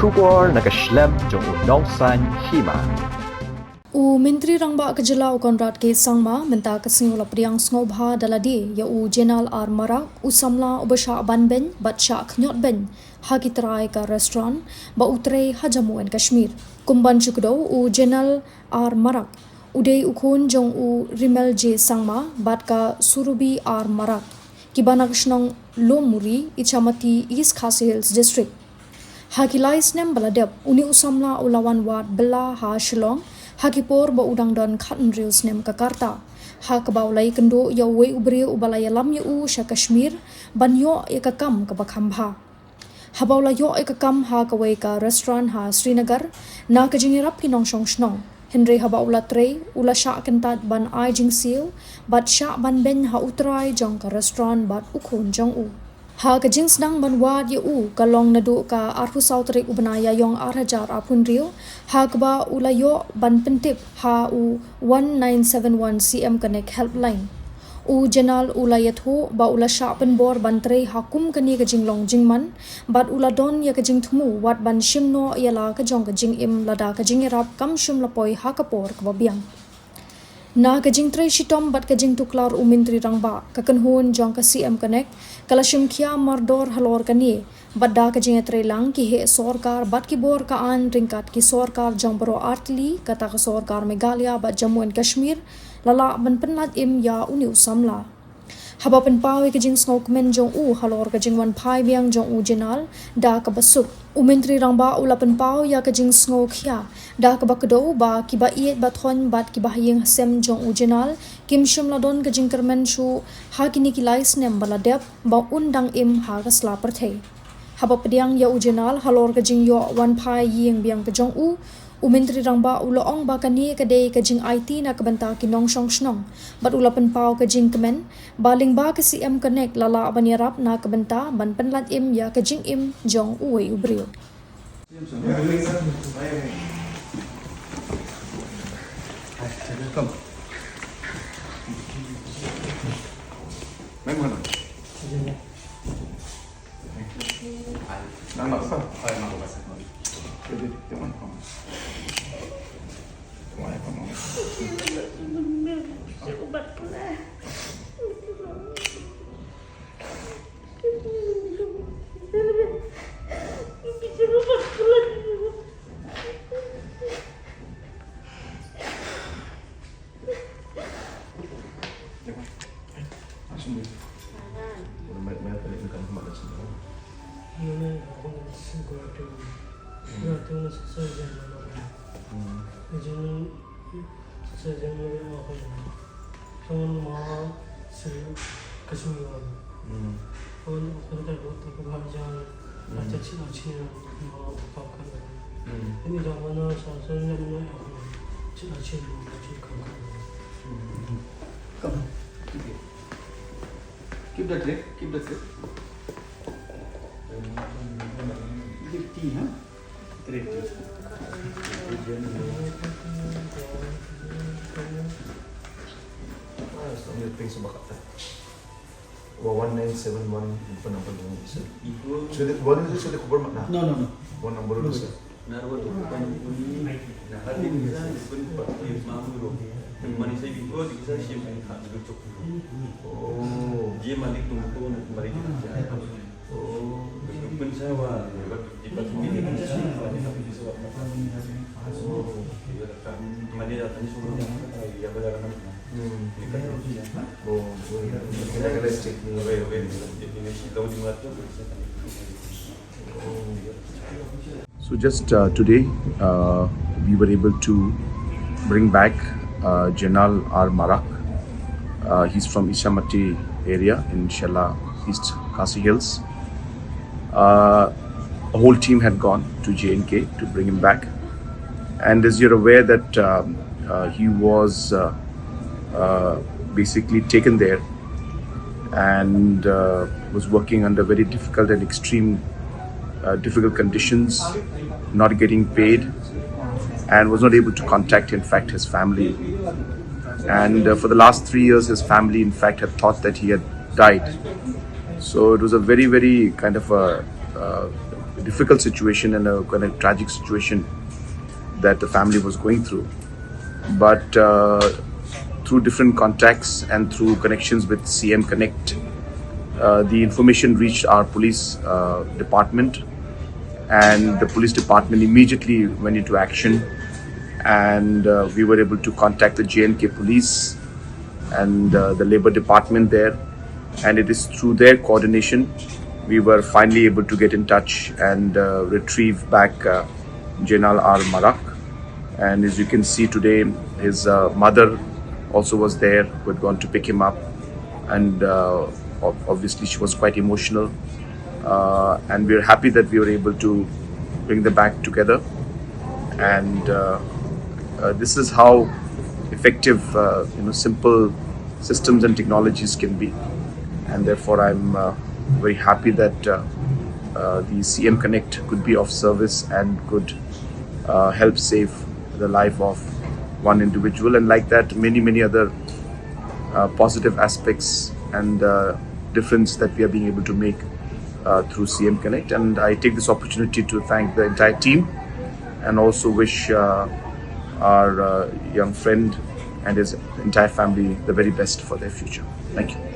Shubor nakaslem jong unongsan Hima. Menteri Rangba Kejelau Conrad ke Sangma minta kesingula Pdiang Snobha daladi ya Jenal Marak Samla ubasha Beiñ bat Shah Beiñ hagi Trai ka restoran ba Trai Jammu and Kashmir kumban chukdo Jenal Marak udai ukun jong Rimel je Sangma bat ka Surubi Marak kibanak shnong Lomuri ichamati East Khasi Hills district hagi lais nem baladep uni Samla ulawan wat Bylla ha Shillong Hakipor ba udang dan khatn reels nem Kakarta. Ha kabaulai kendo ya we ubre ubalaya lam ya Shah Kashmir ban yo ekakam ka bakhambha. Habaula yo ekakam ha kawai ka restaurant ha Srinagar na ka jingirap kinong shong shnong. Henry habaula Trai ula Shah kentat ban ai jing seal bat Shah ban Beiñ ha utrai jong ka restaurant bat ukun jong Ha ka jing sedang ban wad ya kalong nadu ka arhu sautrik ubanaya yong arhajar apun rio ha kaba ulayo ban pentip ha 1971 cm connect helpline jenal ulayat ho ba ula Shah pen bor ban Trai hakum kani ka jinglong jingman bat ula don ya ka jing thumu wat ban shimno yala ka jong ka jing im lada ka jing rap kam shim lapoi ha kapor ka Beiñ na ka jing Trai shitom bat ka jing tuklar Menteri Rangba ka kanhun jong ka CM connect kala shim khia mardor halor kani badda ka jing Trai lang ki he sorkar bat ki bor ka an ringkat ki sorkar jong baro artli kata ka sorkar Meghalaya bat Jammu and Kashmir lala ban penlat im ya uni Samla haba pen pawi ka jing snok men jong halor ka jing wan phai biang jong jenal da ka basuk Menteri Rangba ula pen paw ya ka jing snok khia da ka bakdo ba ki ba iet ba thon bat ki ba yeng sem jong jenal kim shim ladon ka jing kermen shu ha kini ki lais nem baladep ba undang im ha ka sla perthei haba Pdiang ya jenal halor ka jing yo wan phai yeng biang ka jong Menteri Rangba ula ong ba kani ka dei ka jing IT na ka banta ki nong shong shnong bat ula pen paw ka jing kemen baling ba ka CM connect lala banirap na ka banta ban penlat im ya ka jing im jong uwe ubrio Keep the drink, keep the sip. Give tea, huh? Great tea. Well, 1971 phone number sir. So the one is the cover na. No. One number is sir. Narwa tu kan uni nak hati bisa pun pakai mamu roh. Mani saya bigo di kisah siapa yang tak cukup. Oh. Dia malik tunggu nak kembali kerja. Oh. Pun saya wah, di pas ini kan saya tapi di sebab apa? Oh, dia datang. Mari datang semua ya berjalan. Oh, realistic. So just today we were able to bring back Jenal Marak. He's from Ishamati area in Shah, East Khasi Hills. A whole team had gone to J&K to bring him back, and as you're aware that he was basically taken there and was working under very difficult and extreme difficult conditions, not getting paid, and was not able to contact, in fact, his family. And for the last 3 years, his family, in fact, had thought that he had died. So it was a very, very kind of a difficult situation and a kind of tragic situation that the family was going through. But through different contacts and through connections with CM Connect, the information reached our police department, and the police department immediately went into action, and we were able to contact the J&K police and the labor department there, and it is through their coordination we were finally able to get in touch and retrieve back Jainal R. Marak. And as you can see today, his mother also was there, who had gone to pick him up, and obviously she was quite emotional, and we are happy that we were able to bring them back together. And this is how effective simple systems and technologies can be, and therefore I'm very happy that the CM Connect could be of service and could help save the life of one individual, and like that many other positive aspects and difference that we are being able to make through CM Connect. And I take this opportunity to thank the entire team and also wish our young friend and his entire family the very best for their future. Thank you.